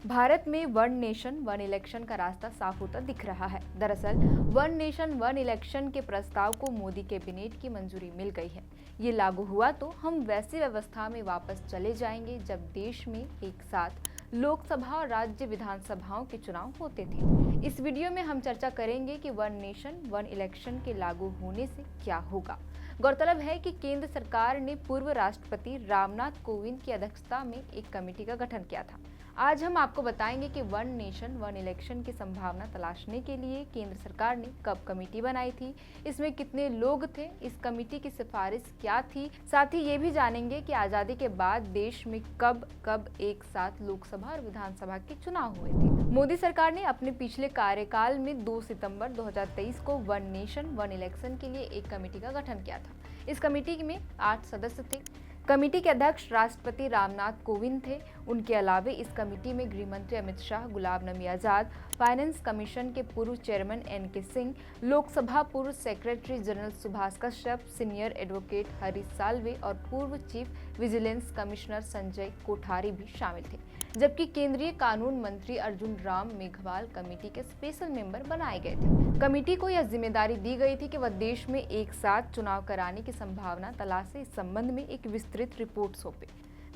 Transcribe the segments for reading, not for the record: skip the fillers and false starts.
भारत में one nation one election का रास्ता साफ होता दिख रहा है। दरअसल वन नेशन वन इलेक्शन के प्रस्ताव को मोदी कैबिनेट की मंजूरी मिल गई है। ये लागू हुआ तो हम वैसी व्यवस्था में वापस चले जाएंगे जब देश में एक साथ लोकसभा और राज्य विधानसभाओं के चुनाव होते थे। इस वीडियो में हम चर्चा करेंगे कि वन नेशन वन इलेक्शन के लागू होने से क्या होगा। गौरतलब है कि केंद्र सरकार ने पूर्व राष्ट्रपति रामनाथ कोविंद की अध्यक्षता में एक कमेटी का गठन किया था। आज हम आपको बताएंगे कि वन नेशन वन इलेक्शन की संभावना तलाशने के लिए केंद्र सरकार ने कब कमेटी बनाई थी, इसमें कितने लोग थे, इस कमेटी की सिफारिश क्या थी। साथ ही ये भी जानेंगे कि आज़ादी के बाद देश में कब कब एक साथ लोकसभा और विधानसभा के चुनाव हुए थे। मोदी सरकार ने अपने पिछले कार्यकाल में 2 सितंबर 2023 को वन नेशन वन इलेक्शन के लिए एक कमेटी का गठन किया था। इस कमेटी में 8 सदस्य थे। कमेटी के अध्यक्ष राष्ट्रपति रामनाथ कोविंद थे। उनके अलावे इस कमेटी में गृह मंत्री अमित शाह, गुलाम नबी आजाद, फाइनेंस कमीशन के पूर्व चेयरमैन एन.के. सिंह, लोकसभा पूर्व secretary general Subhash Kashyap, senior advocate Harish Salve और पूर्व chief vigilance commissioner Sanjay Kothari भी शामिल थे। जबकि केंद्रीय कानून मंत्री अर्जुन राम मेघवाल कमेटी के स्पेशल मेंबर बनाए गए थे। कमेटी को यह जिम्मेदारी दी गई थी कि वह देश में एक साथ चुनाव कराने की संभावना तलाशे। इस संबंध में एक विस्तृत रिपोर्ट सौंपे।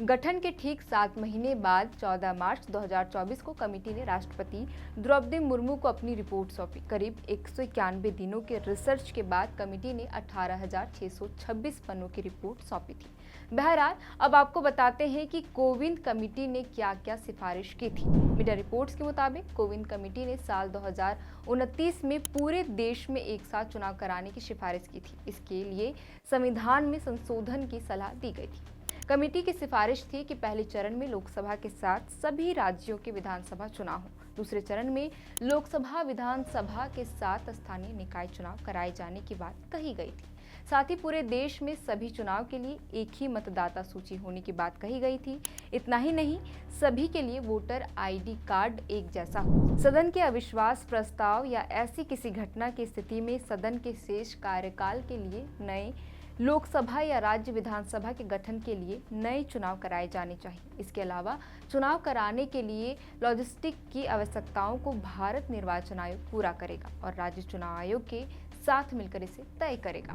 गठन के ठीक 7 महीने बाद 14 मार्च 2024 को कमेटी ने राष्ट्रपति द्रौपदी मुर्मू को अपनी रिपोर्ट सौंपी। करीब 191 दिनों के रिसर्च के बाद कमेटी ने 18,626 पन्नों की रिपोर्ट सौंपी थी। बहरहाल अब आपको बताते हैं कि कोविंद कमेटी ने क्या क्या सिफारिश की थी। मीडिया रिपोर्ट्स के मुताबिक कोविंद कमेटी ने साल 2029 में पूरे देश में एक साथ चुनाव कराने की सिफारिश की थी। इसके लिए संविधान में संशोधन की सलाह दी गई थी। कमेटी की सिफारिश थी कि पहले चरण में लोकसभा के साथ सभी राज्यों के विधानसभा चुनाव हो। दूसरे चरण में लोकसभा विधानसभा के साथ स्थानीय निकाय चुनाव कराए जाने की बात कही गई थी। साथ ही पूरे देश में सभी चुनाव के लिए एक ही मतदाता सूची होने की बात कही गई थी। इतना ही नहीं, सभी के लिए वोटर आईडी कार्ड एक जैसा हो। सदन के अविश्वास प्रस्ताव या ऐसी किसी घटना की स्थिति में सदन के शेष कार्यकाल के लिए नए लोकसभा या राज्य विधानसभा के गठन के लिए नए चुनाव कराए जाने चाहिए। इसके अलावा चुनाव कराने के लिए लॉजिस्टिक की आवश्यकताओं को भारत निर्वाचन आयोग पूरा करेगा और राज्य चुनाव आयोग के साथ मिलकर इसे तय करेगा।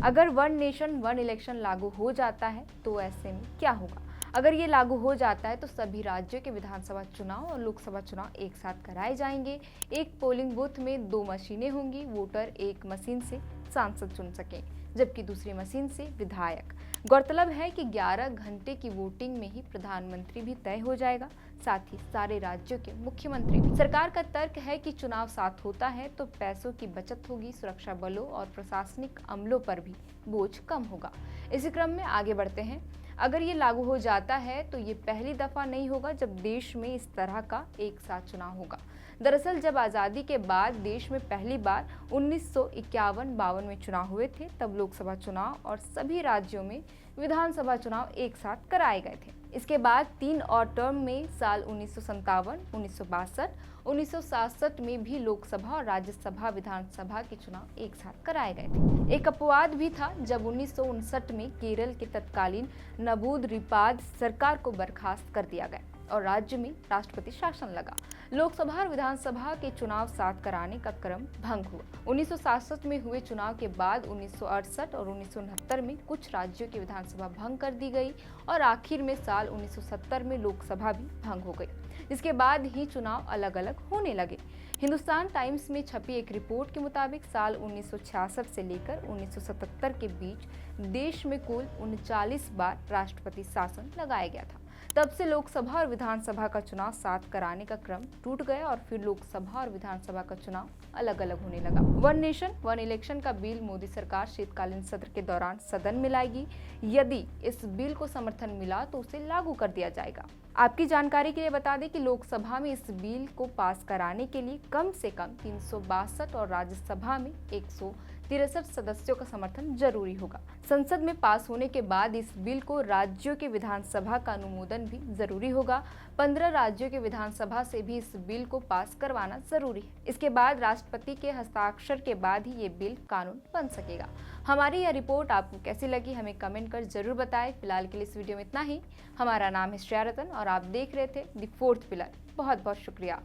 अगर वन नेशन वन इलेक्शन लागू हो जाता है तो ऐसे में क्या होगा? अगर ये लागू हो जाता है तो सभी राज्यों के विधानसभा चुनाव और लोकसभा चुनाव एक साथ कराए जाएंगे। एक पोलिंग बूथ में 2 मशीनें होंगी। वोटर एक मशीन से सांसद चुन सकें जबकि दूसरी मशीन से विधायक। गौरतलब है कि 11 घंटे की वोटिंग में ही प्रधानमंत्री भी तय हो जाएगा, साथ ही सारे राज्यों के मुख्यमंत्री भी। सरकार का तर्क है कि चुनाव साथ होता है तो पैसों की बचत होगी, सुरक्षा बलों और प्रशासनिक अमलों पर भी बोझ कम होगा। इसी क्रम में आगे बढ़ते हैं। अगर ये लागू हो जाता है तो ये पहली दफा नहीं होगा जब देश में इस तरह का एक साथ चुनाव होगा। दरअसल जब आज़ादी के बाद देश में पहली बार 1951-52 में चुनाव हुए थे, तब लोकसभा चुनाव और सभी राज्यों में विधानसभा चुनाव एक साथ कराए गए थे। इसके बाद 3 और टर्म में साल 1957, 1962, 1967 में भी लोकसभा और राज्यसभा विधानसभा के चुनाव एक साथ कराए गए थे। एक अपवाद भी था जब 1959 में केरल के तत्कालीन नबूद रिपाद सरकार को बर्खास्त कर दिया गया और राज्य में राष्ट्रपति शासन लगा। लोकसभा और विधानसभा के चुनाव साथ कराने का क्रम भंग हुआ। 1967 में हुए चुनाव के बाद 1968 और 1969 में कुछ राज्यों की विधानसभा भंग कर दी गई और आखिर में साल 1970 में लोकसभा भी भंग हो गई, जिसके बाद ही चुनाव अलग अलग होने लगे। हिंदुस्तान टाइम्स में छपी एक रिपोर्ट के मुताबिक साल 1966 से लेकर 1977 के बीच देश में कुल 39 बार राष्ट्रपति शासन लगाया गया था। तब से लोकसभा और विधानसभा का चुनाव साथ कराने का क्रम टूट गया और फिर लोकसभा और विधानसभा का चुनाव अलग अलग होने लगा। वन नेशन वन इलेक्शन का बिल मोदी सरकार शीतकालीन सत्र के दौरान सदन में लाएगी। यदि इस बिल को समर्थन मिला तो उसे लागू कर दिया जाएगा। आपकी जानकारी के लिए बता दें कि लोकसभा में इस बिल को पास कराने के लिए कम से कम 362 और राज्यसभा में 63 सदस्यों का समर्थन जरूरी होगा। संसद में पास होने के बाद इस बिल को राज्यों की विधानसभा का अनुमोदन भी जरूरी होगा। 15 राज्यों की विधानसभा से भी इस बिल को पास करवाना जरूरी है। इसके बाद राष्ट्रपति के हस्ताक्षर के बाद ही ये बिल कानून बन सकेगा। हमारी यह रिपोर्ट आपको कैसी लगी हमें कमेंट कर जरूर बताएं। फिलहाल के लिए इस वीडियो में इतना ही। हमारा नाम है श्रेया रतन और आप देख रहे थे द फोर्थ पिलर। बहुत बहुत शुक्रिया।